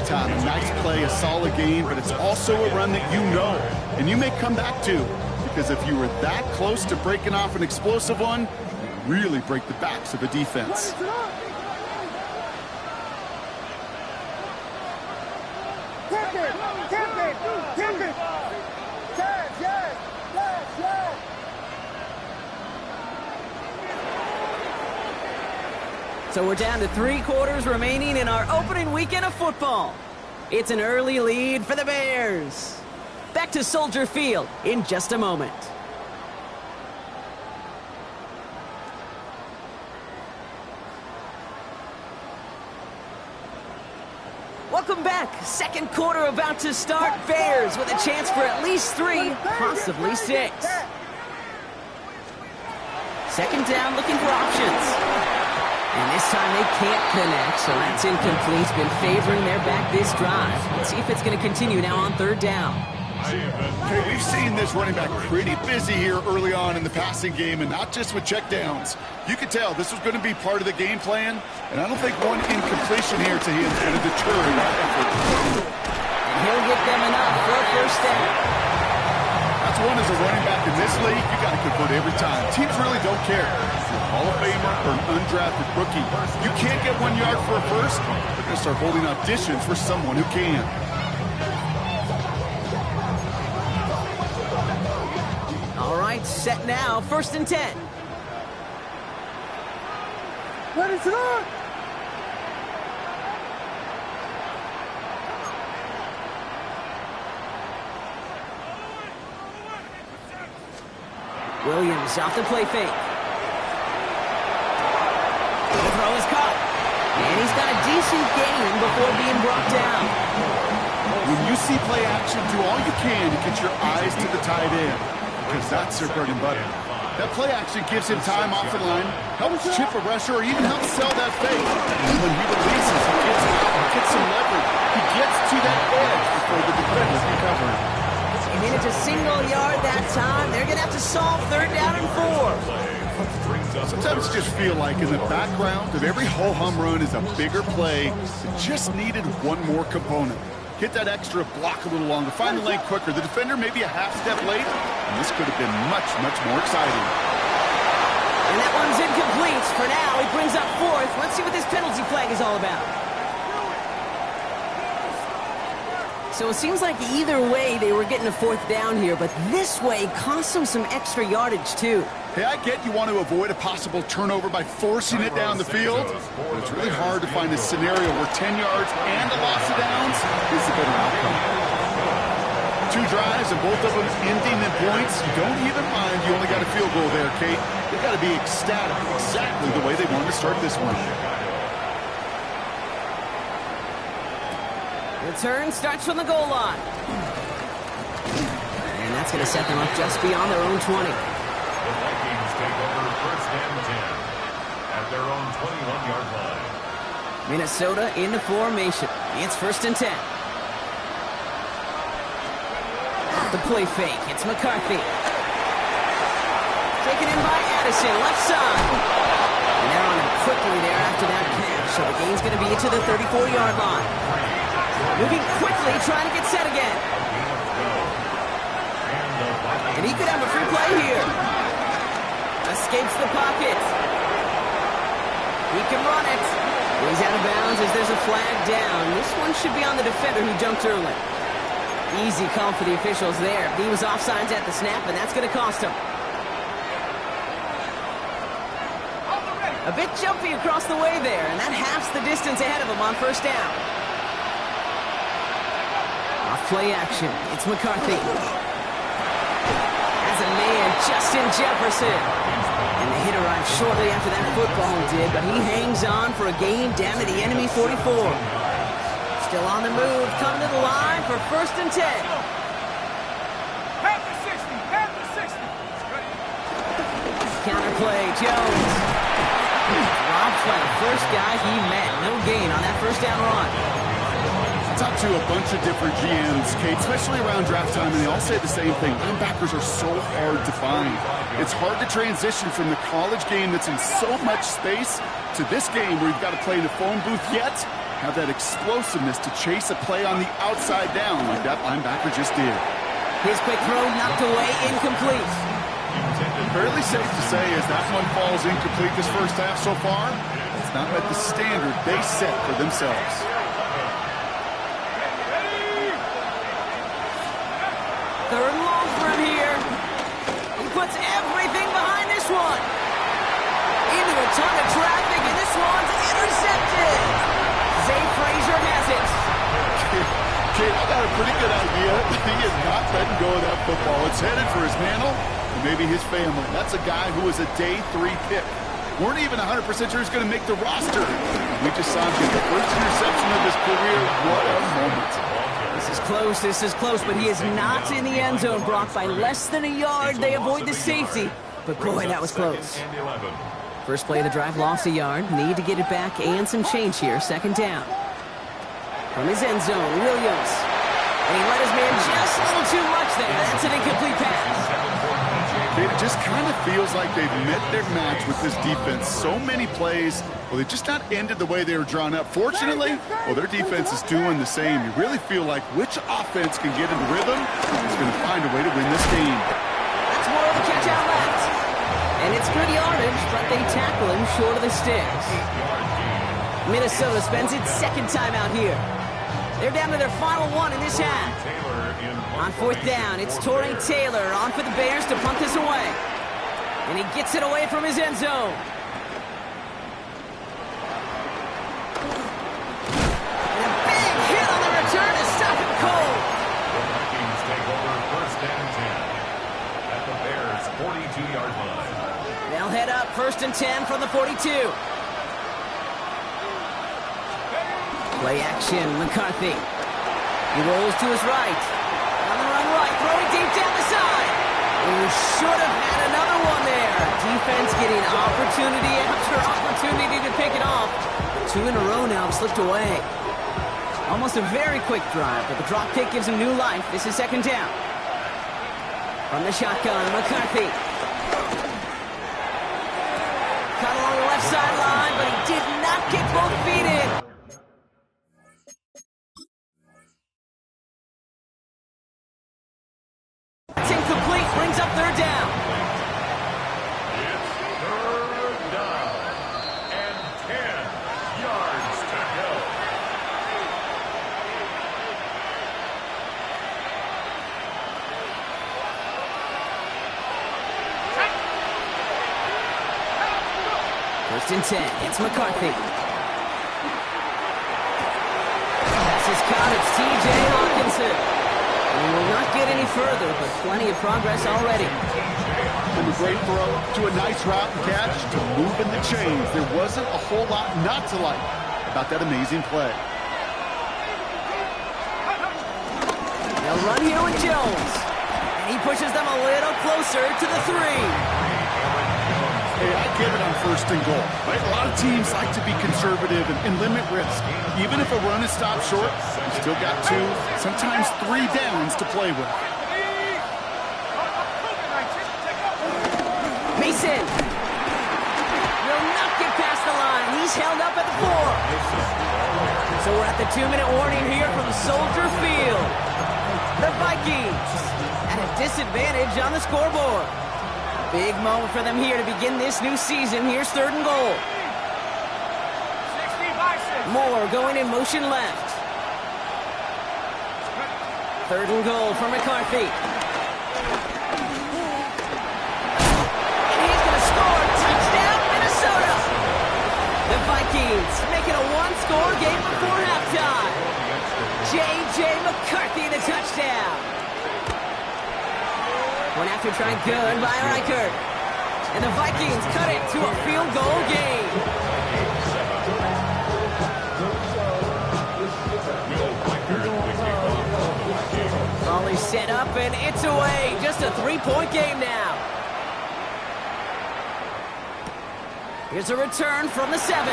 time. A nice play, a solid game, but it's also a run that you know, and you may come back to. Because if you were that close to breaking off an explosive one, you really break the backs of a defense. So we're down to 3 quarters remaining in our opening weekend of football. It's an early lead for the Bears. Back to Soldier Field in just a moment. Welcome back. Second quarter about to start. Bears with a chance for at least 3, possibly 6. Second down, looking for options. And this time they can't connect, so that's incomplete. Been favoring their back this drive. Let's see if it's going to continue now on 3rd down. Okay, we've seen this running back pretty busy here early on in the passing game, and not just with checkdowns. You could tell this was going to be part of the game plan, and I don't think one incompletion here to him is going to deter that effort. And he'll get them enough for a 1st down. That's one as a running back in this league, you got to convert every time. Teams really don't care if you're a Hall of Famer or an undrafted rookie. You can't get 1 yard for a first, they're going to start holding auditions for someone who can. All right, set now, 1st and 10. Let it run! Williams off the play fake. The throw is caught. And he's got a decent gain before being brought down. When you see play action, do all you can to get your eyes to the tight end, because that's their bread and butter. That play action gives him time off the line, helps chip a rusher, or even helps sell that fake. And when he releases, he gets out, he gets some leverage. He gets to that edge before the defender can cover him. And then it's a single yard that time. They're going to have to solve 3rd down and 4. Sometimes just feel like in the background of every ho-hum run is a bigger play that just needed one more component. Hit that extra block a little longer, find the lane quicker. The defender maybe a half step late, and this could have been much, much more exciting. And that one's incomplete. For now, he brings up 4th. Let's see what this penalty flag is all about. So it seems like either way they were getting a 4th down here, but this way cost them some extra yardage too. Hey, I get you want to avoid a possible turnover by forcing it down the field, but it's really hard to find a scenario where 10 yards and a loss of downs is the better outcome. 2 drives and both of them ending in points. You don't even mind you only got a field goal there, Kate. They've got to be ecstatic, exactly the way they wanted to start this one. Return starts from the goal line. And that's going to set them up just beyond their own 20. The Vikings take over 1st and 10 at their own 21-yard line. Minnesota in the formation. It's 1st and 10. The play fake. It's McCarthy. Taken in by Addison, left side. And they're on him quickly there after that catch. So the game's going to be to the 34-yard line. Moving quickly, trying to get set again. And he could have a free play here. Escapes the pocket. He can run it. He's out of bounds as there's a flag down. This one should be on the defender who jumped early. Easy call for the officials there. He was offsides at the snap, and that's going to cost him. A bit jumpy across the way there, and that halves the distance ahead of him on 1st down. Off play action. It's McCarthy. Has a man, Justin Jefferson. And the hit arrived shortly after that football did, but he hangs on for a gain down to the enemy 44. Still on the move, coming to the line for 1st and 10. Half the 60. Counterplay, Jones. Drops by the first guy he met. No gain on that 1st down run. I talked to a bunch of different GMs, Kate, especially around draft time, and they all say the same thing. Linebackers are so hard to find. It's hard to transition from the college game that's in so much space to this game where you've got to play in a phone booth yet. have that explosiveness to chase a play on the outside down like that linebacker just did. His quick throw knocked away, incomplete. Fairly safe to say as that one falls incomplete this first half so far, it's not met the standard they set for themselves. Third and long for him here. He puts everything behind this one. Into a ton of traffic, and this one's intercepted. Zay Frazier has it. Kid, I got a pretty good idea. He is not letting go of that football. It's headed for his mantle and maybe his family. That's a guy who was a day 3 pick. Weren't even 100% sure he's going to make the roster. We just saw him get the first interception of his career. What a moment. This is close, but he is not in the end zone, Brock. By less than a yard, they avoid the safety. But boy, that was close. First play of the drive, lost a yard. Need to get it back and some change here. Second down. From his end zone, Williams. And he let his man just a little too much there. That's an incomplete pass. It just kind of feels like they've met their match with this defense. So many plays, well, they've just not ended the way they were drawn up. Fortunately, well, their defense is doing the same. You really feel like which offense can get into rhythm is going to find a way to win this game. That's more of a catch out left. And it's good yardage, but they tackle him short of the sticks. Minnesota spends its second time out here. They're down to their final one in this half. On fourth down, it's Torrey Taylor on for the Bears to punt this away. And he gets it away from his end zone. And a big hit on the return to stop him cold. The Vikings take over first and 10 at the Bears' 42-yard line. They'll head up first and 10 from the 42. Play action, McCarthy. He rolls to his right. On the run right, throwing deep down the side. He should have had another one there. Defense getting opportunity after opportunity to pick it off. 2 in a row now have slipped away. Almost a very quick drive, but the drop kick gives him new life. This is second down. From the shotgun, McCarthy. Cut along the left sideline, but he did not get both feet in. It's incomplete, brings up third down. It's third down and 10 yards to go. First and 10, it's McCarthy. Pass is caught, it's T.J. Hawkinson. We will not get any further, but plenty of progress already. From a great throw to a nice route and catch to moving the chains. There wasn't a whole lot not to like about that amazing play. They'll run here with Jones. And he pushes them a little closer to the 3. Hey, I get it on first and goal, right? A lot of teams like to be conservative and limit risk. Even if a run is stopped short, you still got 2, sometimes 3 downs to play with. Mason will not get past the line. He's held up at the 4. So we're at the 2-minute warning here from Soldier Field. The Vikings at a disadvantage on the scoreboard. Big moment for them here to begin this new season. Here's third and goal. Moore going in motion left. Third and goal for McCarthy. And he's going to score. Touchdown, Minnesota. The Vikings making a one-score game before halftime. J.J. McCarthy the touchdown. One after try good by Reichert. And the Vikings cut it to a field goal game. Volley set up and it's away. Just a 3-point game now. Here's a return from the 7.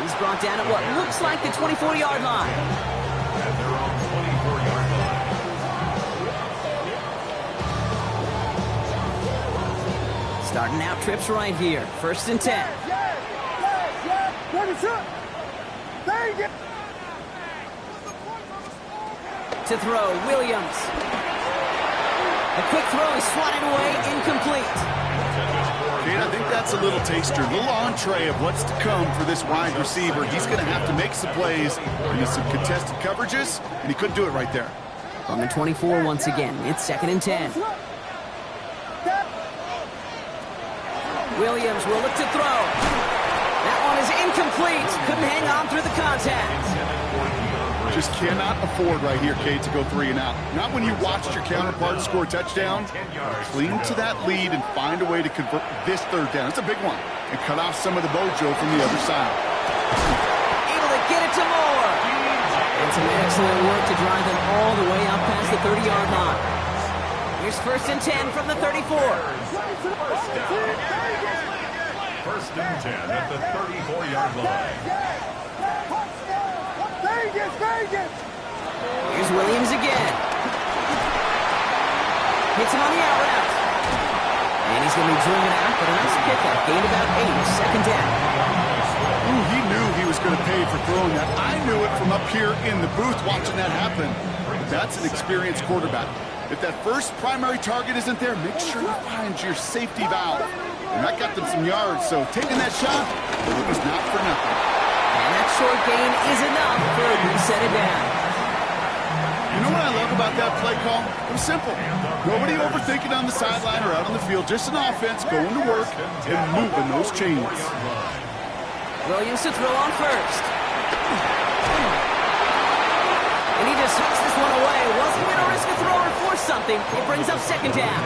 He's brought down at what looks like the 24-yard line. At their own 24-yard line. Starting out trips right here. First and 10. Vegas! To throw, Williams. A quick throw is swatted away, incomplete. Kate, I think that's a little taster, a little entree of what's to come for this wide receiver. He's going to have to make some plays into some contested coverages, and he couldn't do it right there. On the 24 once again, it's 2nd and 10. Williams will look to throw. That one is incomplete. Couldn't hang on through the contact. Just cannot afford right here, Kate, to go 3 and out. Not when you watched your counterpart score a touchdown. Cling to that lead and find a way to convert this 3rd down. It's a big one. And cut off some of the mojo from the other side. Able to get it to Moore. And some excellent work to drive them all the way up past the 30-yard line. Here's 1st and 10 from the 34. First and 10 at the 34-yard line. Vegas! Vegas! Here's Williams again. Hits him on the out route. And he's going to be driven out, but a nice pickup. Gained about 8, 2nd down. Ooh, he knew he was going to pay for throwing that. I knew it from up here in the booth watching that happen. But that's an experienced quarterback. If that first primary target isn't there, make sure you find your safety valve. And that got them some yards, so taking that shot, it was not for nothing. And that short gain is enough for a reset it down. You know what I love about that play call? It was simple. Nobody overthinking on the sideline or out on the field. Just an offense going to work and moving those chains. Williams to throw on 1st. And he just hooks this one away. Wasn't going to risk a throw or force something. It brings up 2nd down.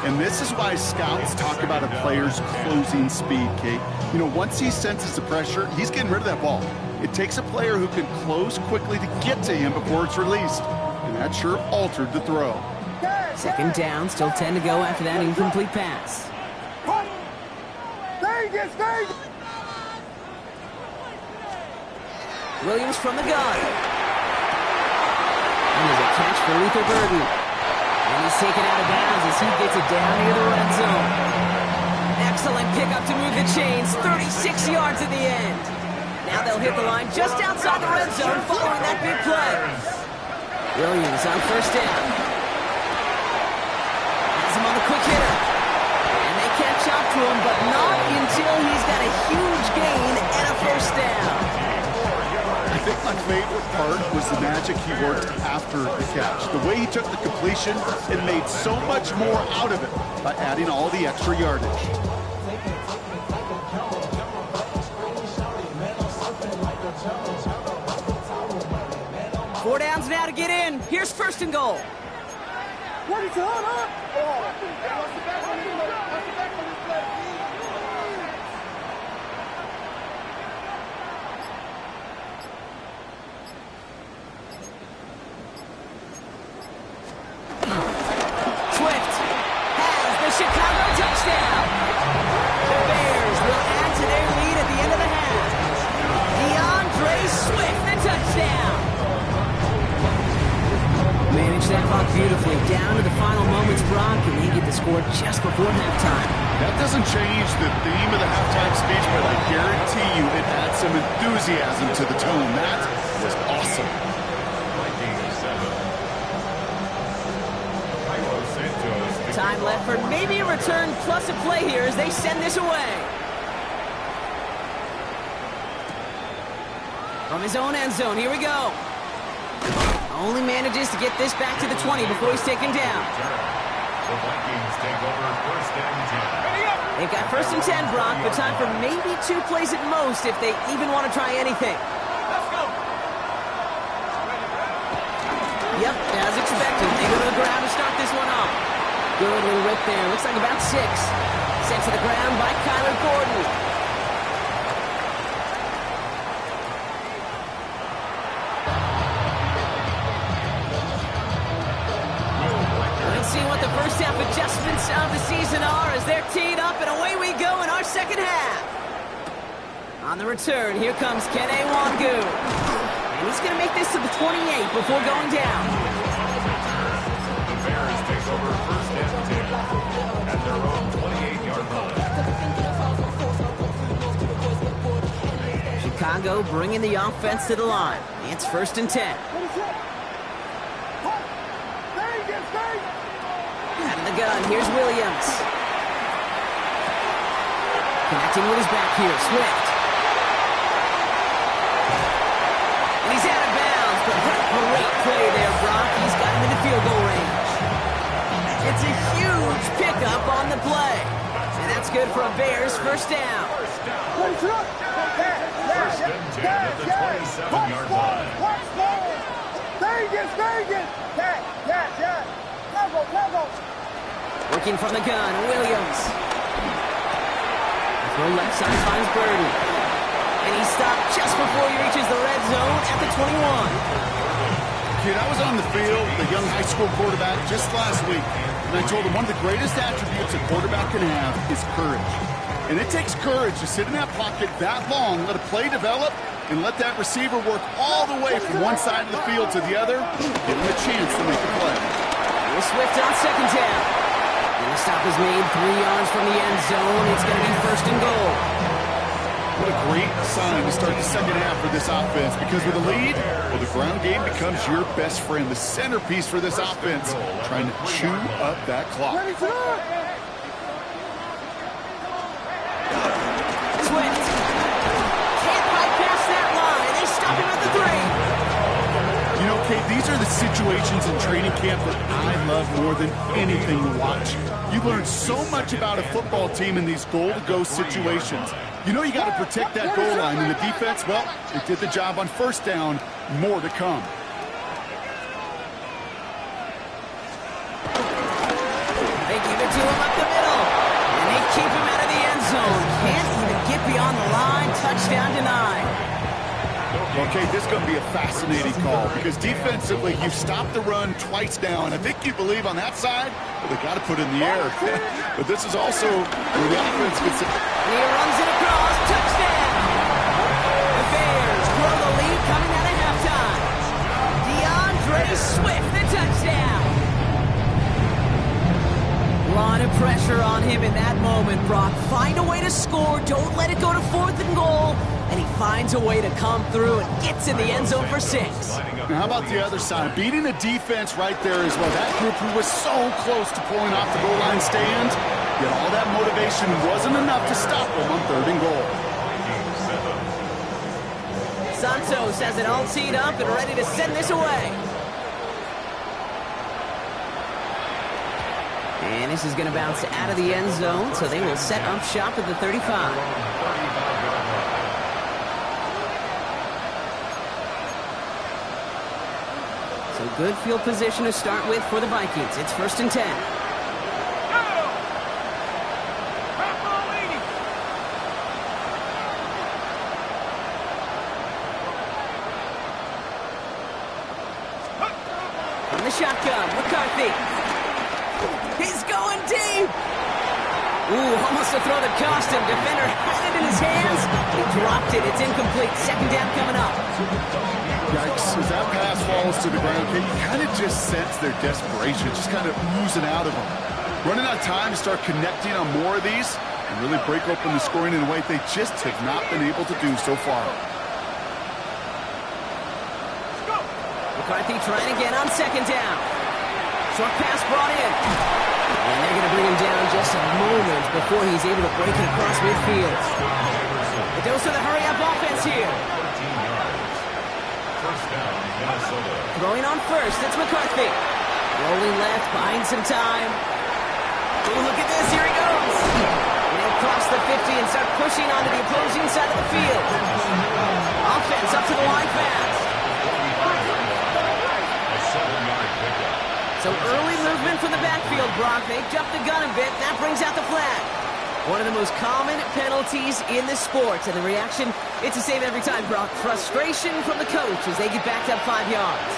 And this is why scouts talk about a player's closing speed, Kate. You know, once he senses the pressure, he's getting rid of that ball. It takes a player who can close quickly to get to him before it's released. And that sure altered the throw. 2nd down, still 10 to go after that incomplete pass. Vegas! Vegas! Williams from the gun. And there's a catch for Luther Burden. And he's taken out of bounds as he gets it down near the red zone. Excellent pickup to move the chains. 36 yards at the end. Now they'll hit the line just outside the red zone following that big play. Williams on 1st down. Has him on the quick hitter. And they catch up to him, but not until he's got a huge gain and a 1st down. I think my favorite part was the magic he worked after the catch. The way he took the completion and made so much more out of it by adding all the extra yardage. Four downs now to get in. Here's 1st and goal. What is on, huh? Swift has the Chicago touchdown. The Bears will add to their lead at the end of the half. DeAndre Swift, the touchdown. Managed that clock beautifully down to the final moments, Brock, and they get the score just before halftime. That doesn't change the theme of the halftime speech, but I guarantee you it adds some enthusiasm to the tone. That was awesome. Time left for maybe a return plus a play here as they send this away. From his own end zone, here we go. Only manages to get this back to the 20 before he's taken down. The Vikings take over 1st and 10. They've got 1st and 10, Brock, but time for maybe 2 plays at most if they even want to try anything. Yep, as expected. They go to the ground to start this one off. Good little rip there. Looks like about 6. Sent to the ground by Kyler Gordon. Let's see what the first half adjustments of the season are as they're teed up, and away we go in our 2nd half. On the return, here comes Kene Wangu. And he's going to make this to the 28 before going down. The Bears take over 1st and 10 at their own 28-yard line. Chicago bringing the offense to the line. It's 1st and 10. Out of the gun, here's Williams. Connecting with his back here, Swift. And he's out of bounds, but great play there, Brock. He's got him into field goal range. It's a huge pickup on the play. And that's good for a Bears 1st down. First and 10 at the 27-yard line. Working from the gun, Williams. Throw left side finds Burden. And he's stopped just before he reaches the red zone at the 21. Kid, I was on the field, the young high school quarterback, just last week. And I told him one of the greatest attributes a quarterback can have is courage. And it takes courage to sit in that pocket that long, let a play develop, and let that receiver work all the way from one side of the field to the other, give him a chance to make a play. Here's Swift on 2nd down. And the stop is made 3 yards from the end zone. It's going to be 1st and goal. What a great sign to start the second half for this offense, because with a lead, well, the ground game becomes your best friend, the centerpiece for this offense, trying to chew up that clock. Swift. Can't bypass that line. They stop him at the 3. You know, Kate, these are the situations in training camp that I love more than anything to watch. You learn so much about a football team in these goal-to-go situations. You know you got to protect that goal line, and the defense, well, they did the job on 1st down. More to come. They give it to him up the middle. And they keep him out of the end zone. Can't even get beyond the line. Touchdown denied. Okay, this is going to be a fascinating call, because defensively, you've stopped the run twice now, and I think you believe on that side, well, they got to put it in the air. But this is also where the offense gets it. He runs it across. Touchdown. The Bears grow the lead coming out of halftime. DeAndre Swift, the touchdown. Lot of pressure on him in that moment, Brock. Find a way to score. Don't let it go to 4th and goal. And he finds a way to come through and gets in the end zone for 6. Now, how about the other side? Beating the defense right there as well. That group who was so close to pulling off the goal line stand, yet all that motivation wasn't enough to stop them on 3rd and goal. Santos has it all teed up and ready to send this away. And this is going to bounce out of the end zone, so they will set up shop at the 35. So good field position to start with for the Vikings. It's 1st and 10. From the shotgun, McCarthy. He's going deep. Ooh, almost a throw that cost him. Defender had it in his hands. He dropped it. It's incomplete. 2nd down coming up. Yikes, as that pass falls to the ground, you kind of just sense their desperation, just kind of oozing out of them. Running out of time to start connecting on more of these and really break open the scoring in a way they just have not been able to do so far. McCarthy trying again on 2nd down. Short pass brought in. And they're going to bring him down just a moment before he's able to break it across midfield. It goes to the hurry-up offense here. Throwing on 1st, it's McCarthy. Rolling left, buying some time. Ooh, look at this, here he goes. And he'll cross the 50 and start pushing onto the opposing side of the field. Offense up to the line fast. So early movement from the backfield, Brock. They jumped the gun a bit, and that brings out the flag. One of the most common penalties in the sport, and the reaction, it's the same every time, Brock. Frustration from the coach as they get backed up 5 yards.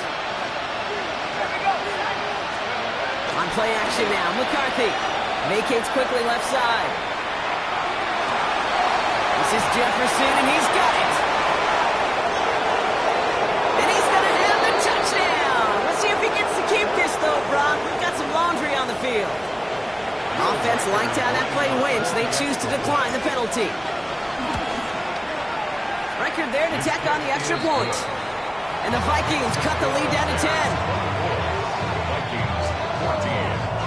On play action now, McCarthy vacates quickly left side. This is Jefferson, and he's got it. And he's going to have the touchdown. Let's see if he gets to keep this, though, Brock. We've got some laundry on the field. Offense liked how that play went, so they choose to decline the penalty. Record there to tack on the extra point. And the Vikings cut the lead down to 10. Vikings 14.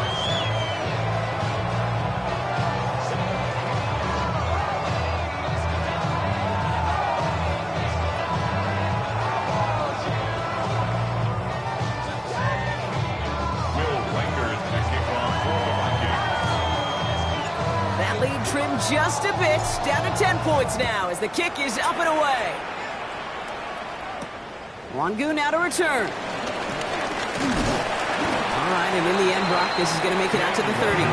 That lead trimmed just a bit, down to 10 points now as the kick is up and away. Wangu now to return. All right, and in the end, Brock, this is going to make it out to the 30.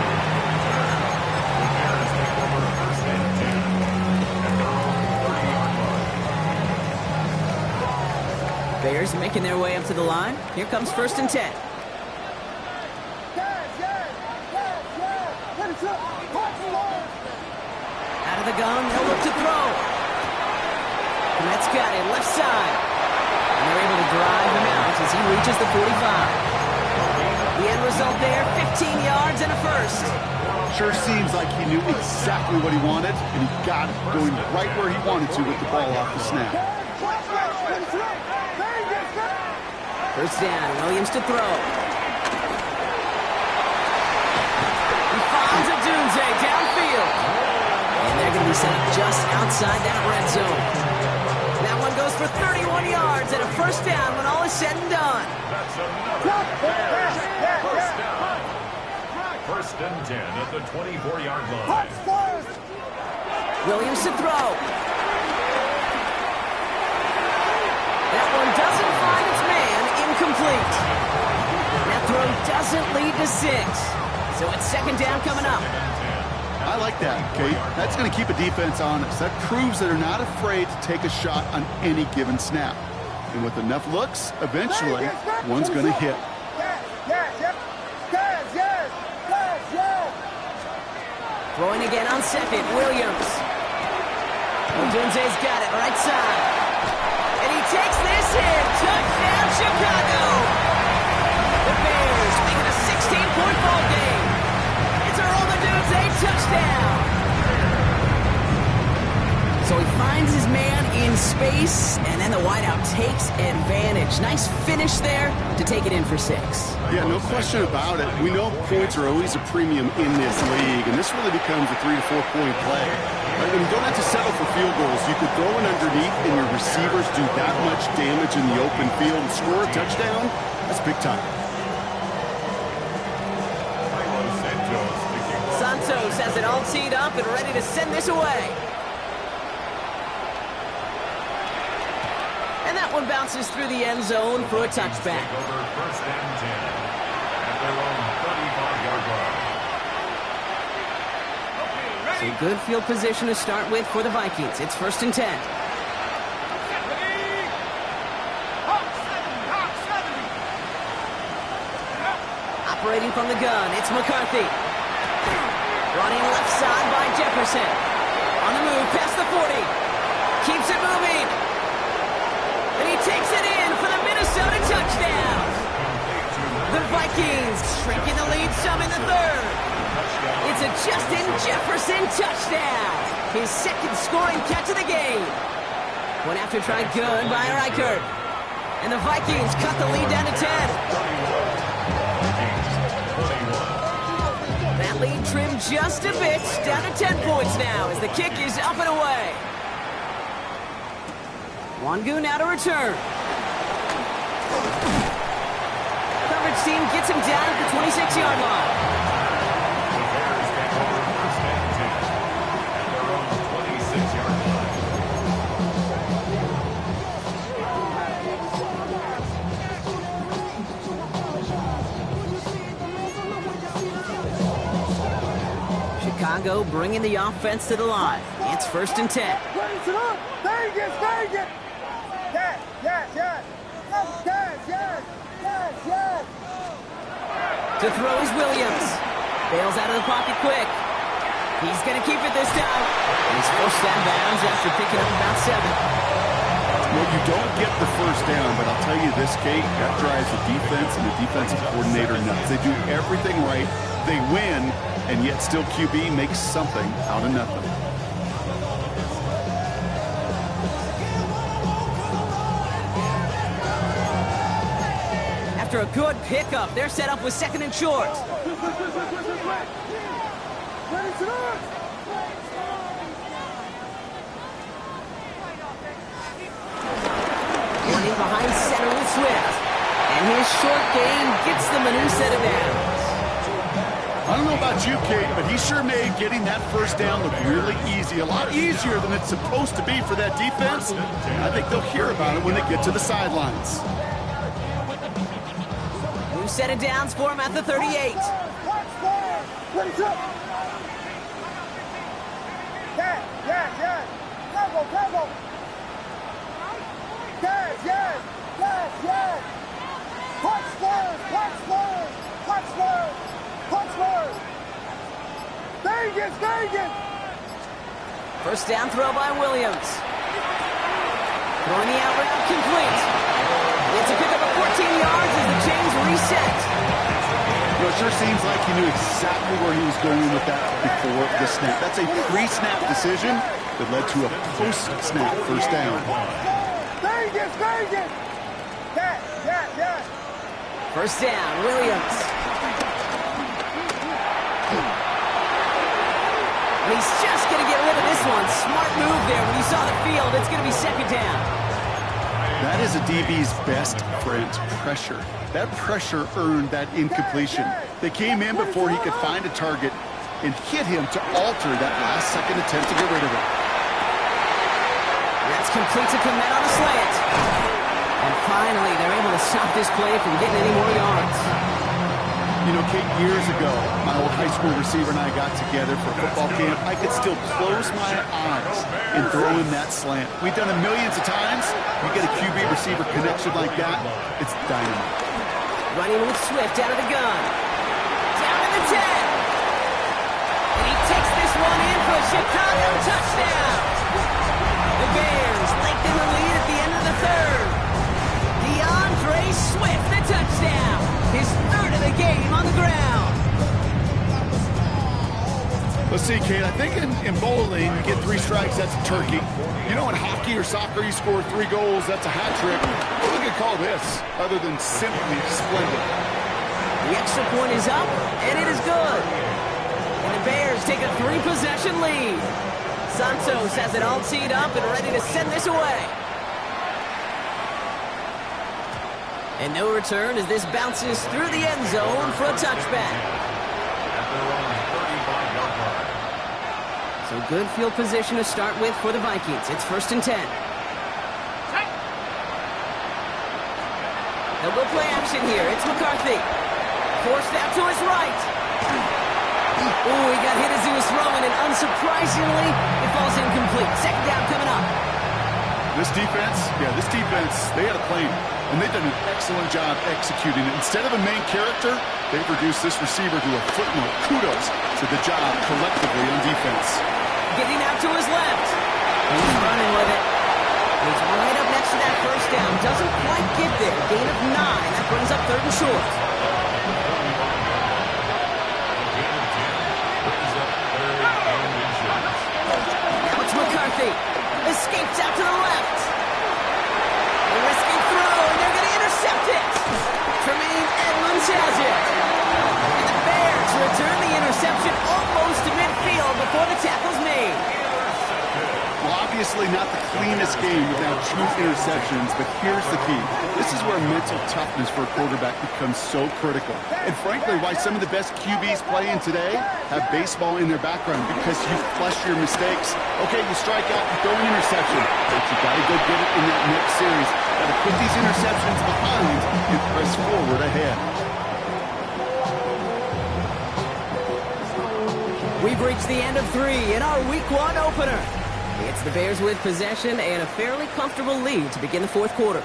Bears making their way up to the line. Here comes 1st and 10. Out of the gun, they'll look to throw. And that's got it, left side. And they're able to drive him out as he reaches the 45. The end result there, 15 yards and a first. Sure seems like he knew exactly what he wanted, and he got it going right where he wanted to with the ball off the snap. First down, Williams to throw. He finds a Dunze downfield. And they're going to be set up just outside that red zone. That one goes for 31 yards and a first down when all is said and done. That's another Bears first down. First and 10 at the 24-yard line. Williams to throw. That one doesn't find its man, incomplete. That throw doesn't lead to 6. So it's second down coming up. I like that, Kate. That's going to keep a defense honest. That proves that they're not afraid to take a shot on any given snap. And with enough looks, eventually, one's going to hit. Throwing again on second, Williams. Odunze's got it, right side. And he takes this in. Touchdown, Chicago! The Bears making a 16-point ball game. It's a Odunze touchdown. So he finds his man in space, and then the wideout takes advantage. Nice finish there to take it in for 6. Yeah, no question about it. We know points are always a premium in this league, and this really becomes a 3 to 4 point play. Right, when you don't have to settle for field goals, you could throw it underneath, and your receivers do that much damage in the open field and score a touchdown. That's big time. Santos has it all teed up and ready to send this away. And that one bounces through the end zone for a touchback. First and 10 at their own 35-yard line. So good field position to start with for the Vikings. It's 1st and 10. Operating from the gun, it's McCarthy. Running left side by Jefferson. On the move, past the 40. Keeps it moving. And he takes it in for the Minnesota touchdown. The Vikings shrinking the lead some in the third. It's a Justin Jefferson touchdown. His second scoring catch of the game. Went after try good by Reichert. And the Vikings cut the lead down to 10. That lead trimmed just a bit, down to 10 points now as the kick is up and away. Wangu now to return. Coverage team gets him down at the 26-yard line. The Bears take over first and 10 at their own 26-yard line. Chicago bringing the offense to the line. It's 1st and 10. Vegas! Yes! To throw is Williams. Bails out of the pocket quick. He's going to keep it this time. And he's forced down bounds after picking up about 7. Well, you don't get the first down, but I'll tell you this, Kate, that drives the defense and the defensive coordinator nuts. They do everything right. They win, and yet still QB makes something out of nothing. After a good pickup, they're set up with second and short. Ready to run! Running behind center with Swift. And his short game gets them a new set of downs. I don't know about you, Kate, but he sure made getting that first down look really easy. A lot easier than it's supposed to be for that defense. I think they'll hear about it when they get to the sidelines. New set of downs for him at the 38. Ready to run! Yeah. Combo. Yes. Punch forward. Vegas. First down throw by Williams. Throwing the out route complete. It's a pickup of 14 yards as the chains reset. Well, it sure seems like he knew exactly where he was going with that before the snap. That's a pre-snap decision that led to a post-snap first down. Vegas. Yeah. First down, Williams. He's just going to get rid of this one. Smart move there. When you saw the field, it's going to be second down. That is a DB's best friend, pressure. That pressure earned that incompletion. They came in before he could find a target and hit him to alter that last-second attempt to get rid of it. That's complete to Komet on a slant. And finally, they're able to stop this play from getting any more yards. You know, Kate, years ago, my old high school receiver and I got together for a football camp. I could still close my eyes and throw in that slant. We've done it millions of times. You get a QB-receiver connection like that, it's dynamite. Running with Swift out of the gun. Down to the 10. And he takes this one in for a Chicago touchdown. The Bears lengthen the lead at the end of the third. DeAndre Swift, the touchdown. His third of the game on the ground. Let's see, Kate, I think in bowling, you get 3 strikes, that's a turkey. You know, in hockey or soccer, you score 3 goals, that's a hat trick. What do you call this, other than simply splendid? The extra point is up, and it is good. And the Bears take a 3-possession lead. Santos has it all teed up and ready to send this away. And no return as this bounces through the end zone for a touchback. So good field position to start with for the Vikings. It's 1st and 10. They'll go play action here. It's McCarthy. Forced out to his right. Ooh, he got hit as he was throwing, and unsurprisingly, it falls incomplete. Second down coming up. This defense, they had a plan, and they've done an excellent job executing it. Instead of a main character, they've reduced this receiver to a footnote. Kudos to the job collectively on defense. Getting out to his left. He's running with it. He's right up next to that first down. Doesn't quite get there. Gain of 9. That brings up 3rd and short. Now it's McCarthy. Escapes out to the left. A risky throw, and they're going to intercept it. Tremaine Edmonds has it. And the Bears return the interception almost to midfield before the tackle's made. Well, obviously not the cleanest game without true interceptions, but here's the key. This is where mental toughness for a quarterback becomes so critical. And frankly, why some of the best QBs playing today have baseball in their background, because you flush your mistakes. Okay, you strike out, you throw an interception, but you got to go get it in that next series. Got to put these interceptions behind and press forward ahead. We've reached the end of 3 in our Week 1 opener. It's the Bears with possession and a fairly comfortable lead to begin the 4th quarter.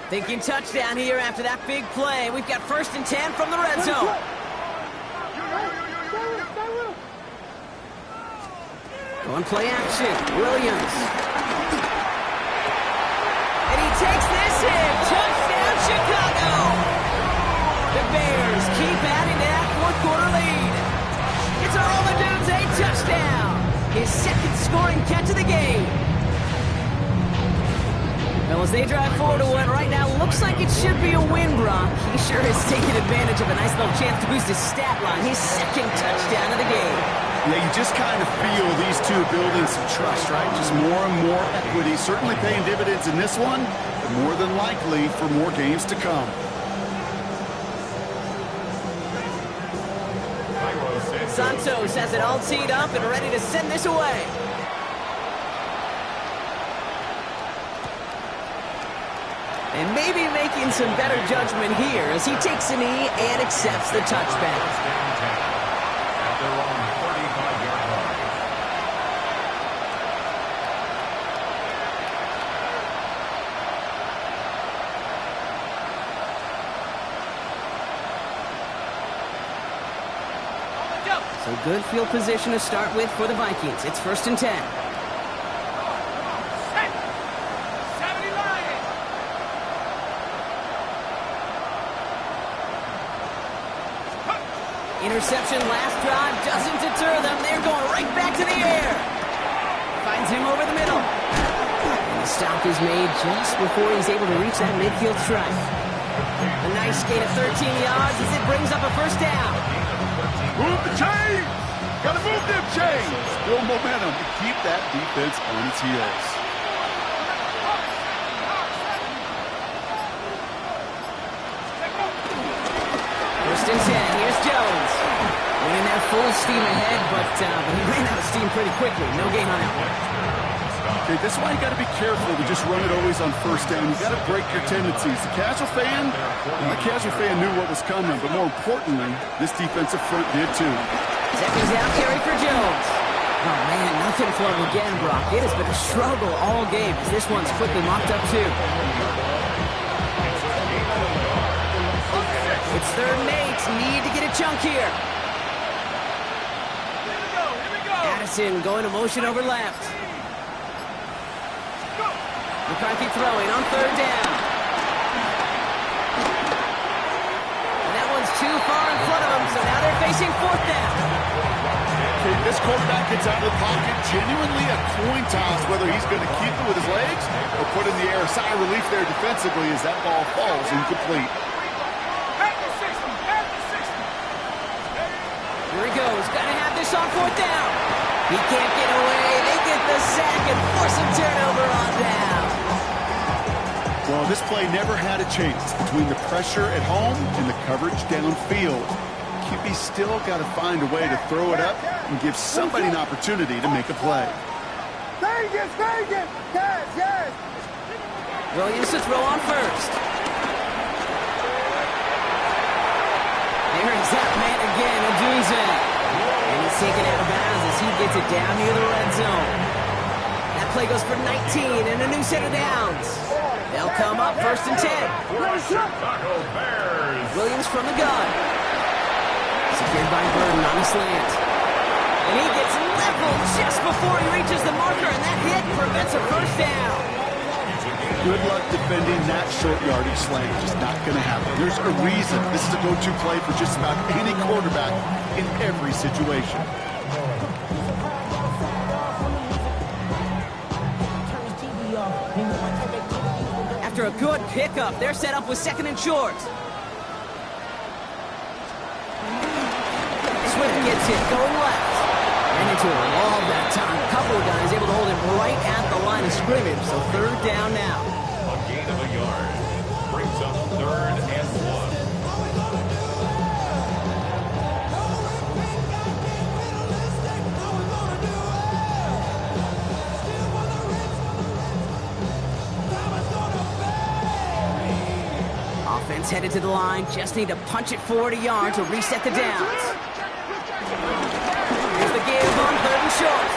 Thinking touchdown here after that big play. We've got 1st and 10 from the red zone. On play action, Williams. And he takes this in. Touchdown, Chicago. The Bears keep adding to that 4th quarter lead. It's Arnold Odunze touchdown. His 2nd scoring catch of the game. Well, as they drive forward to what right now looks like it should be a win, Brock, he sure has taken advantage of a nice little chance to boost his stat line. His second touchdown of the game. Yeah, you just kind of feel these two building some trust, right? Just more and more equity. Certainly paying dividends in this one, but more than likely for more games to come. Santos has it all teed up and ready to send this away. And maybe making some better judgment here as he takes a knee and accepts the touchback. At their own 35-yard line. So good field position to start with for the Vikings. It's 1st and 10. Interception last drive doesn't deter them. They're going right back to the air. Finds him over the middle. And the stop is made just before he's able to reach that midfield stripe. A nice gain of 13 yards as it brings up a 1st down. Move the chains! Gotta move them chains! Build momentum to keep that defense on its heels. First and 10. Here's Jones. Running that full steam ahead, but he ran out of steam pretty quickly. No gain on that one. Okay, this is why you got to be careful to just run it always on 1st down. You got to break your tendencies. The casual fan knew what was coming, but more importantly, this defensive front did too. Second down carry for Jones. Oh man, nothing for him again, Brock. It has been a struggle all game as this one's quickly mopped up too. It's 3rd and 8. Need to get a chunk here. Addison going to motion over left. McCarthy throwing on 3rd down. And that one's too far in front of them, so now they're facing 4th down. Okay, this quarterback gets out of the pocket, genuinely a coin toss whether he's going to keep it with his legs or put in the air. A sigh of relief there defensively as that ball falls incomplete. Here he goes. Got to have this on 4th down. He can't get away. They get the sack and force a turnover on down. Well, this play never had a chance between the pressure at home and the coverage downfield. QB still got to find a way to throw it up and give somebody an opportunity to make a play. Vegas, Vegas! Yes, yes! Williams to throw on 1st. There is that man again, Aduze. And he's taken out of bounds as he gets it down near the red zone. That play goes for 19 and a new set of downs. They'll come up 1st and 10. Chicago Bears. Williams from the gun. Secured by Burton on a slant. And he gets leveled just before he reaches the marker, and that hit prevents a 1st down. Good luck defending that short yardage slant. Just not going to happen. There's a reason this is a go-to play for just about any quarterback in every situation. After a good pickup, they're set up with 2nd and short. Swift gets it, going left. Ran into a wall that time. A couple of guys able to hold him right at the line of scrimmage, so 3rd down now. A gain of a yard. Brings up 3rd and 1. Offense headed to the line. Just need to punch it forward a yard to reset the downs. Here's the give on 3rd and short.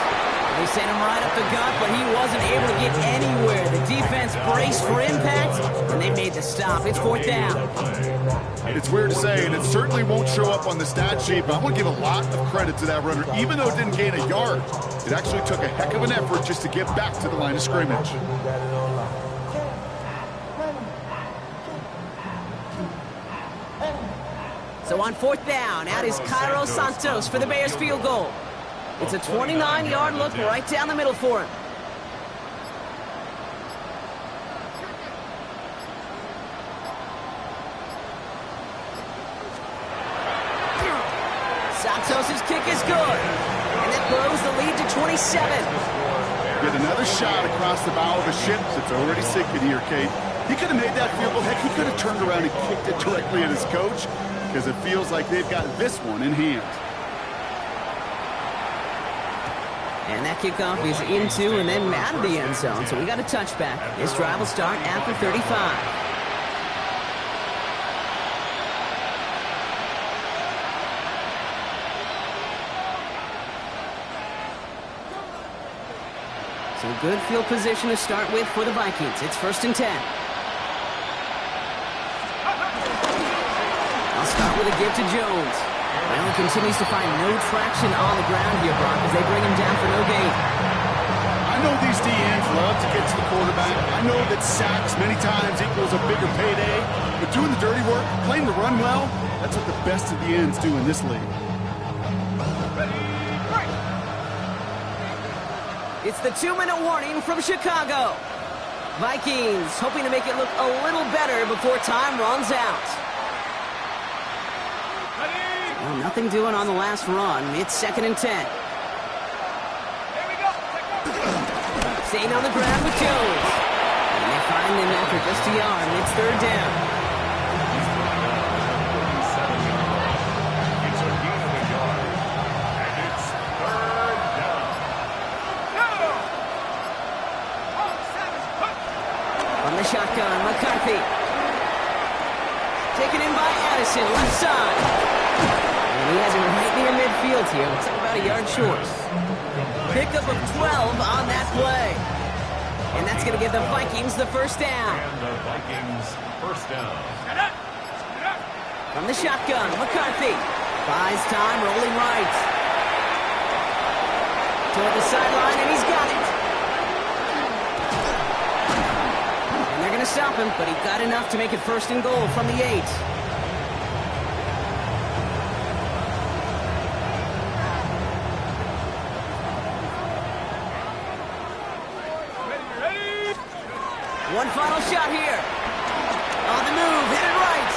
They sent him right up the gut, but he wasn't able to get anywhere. The defense braced for impact, and they made the stop. It's 4th down. It's weird to say, and it certainly won't show up on the stat sheet, but I'm going to give a lot of credit to that runner. Even though it didn't gain a yard, it actually took a heck of an effort just to get back to the line of scrimmage. So on 4th down, out is Cairo Santos for the Bears field goal. It's a 29-yard look right down the middle for him. Santos' kick is good. And that grows the lead to 27. Get another shot across the bow of a ship that's already sinking here, Kate. He could have made that field goal. Heck, he could have turned around and kicked it directly at his coach because it feels like they've got this one in hand. And that kickoff is into and then out of the end zone. So we got a touchback. This drive will start after 35. So good field position to start with for the Vikings. It's 1st and 10. I'll start with a give to Jones. Well, he continues to find no traction on the ground here, Brock, as they bring him down for no gain. I know these DNs love to get to the quarterback. I know that sacks many times equals a bigger payday. But doing the dirty work, playing the run well, that's what the best of the ends do in this league. It's the 2-minute warning from Chicago. Vikings hoping to make it look a little better before time runs out. Well, nothing doing on the last run. It's 2nd and 10. Staying on the ground with Jones. And they find him after just a yard, and it's 3rd down. It's a gain of a yard. And it's 3rd down. On the shotgun, McCarthy. Taken in by Addison, left side. And he has him right near midfield here. Looks like about a yard short. Pickup of 12 on that play. And that's going to give the Vikings the 1st down. And the Vikings 1st down. From the shotgun, McCarthy. Buys time, rolling right. Toward the sideline, and he's got it. And they're going to stop him, but he got enough to make it 1st and goal from the 8. One final shot here. On the move, hit it right.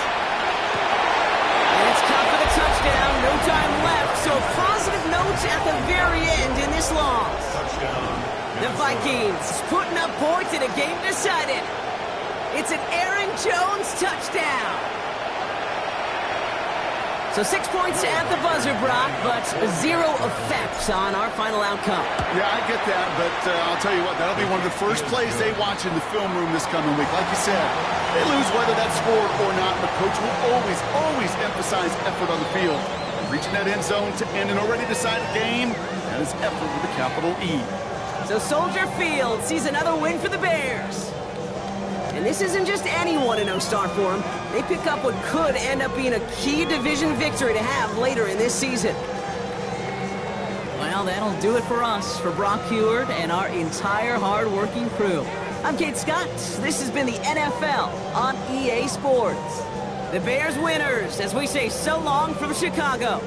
And it's caught for the touchdown. No time left, so positive notes at the very end in this loss. Touchdown. The Vikings putting up points in a game decided. It's an Aaron Jones touchdown. So 6 points at the buzzer, Brock, but 0 effects on our final outcome. Yeah, I get that, but I'll tell you what, that'll be one of the first plays they watch in the film room this coming week. Like you said, they lose whether that's scored or not, but Coach will always emphasize effort on the field. Reaching that end zone to end an already decided game, that is effort with a capital E. So Soldier Field sees another win for the Bears. And this isn't just any 1-0 start for them. They pick up what could end up being a key division victory to have later in this season. Well, that'll do it for us, for Brock Heward and our entire hard-working crew. I'm Kate Scott. This has been the NFL on EA Sports. The Bears winners, as we say so long from Chicago.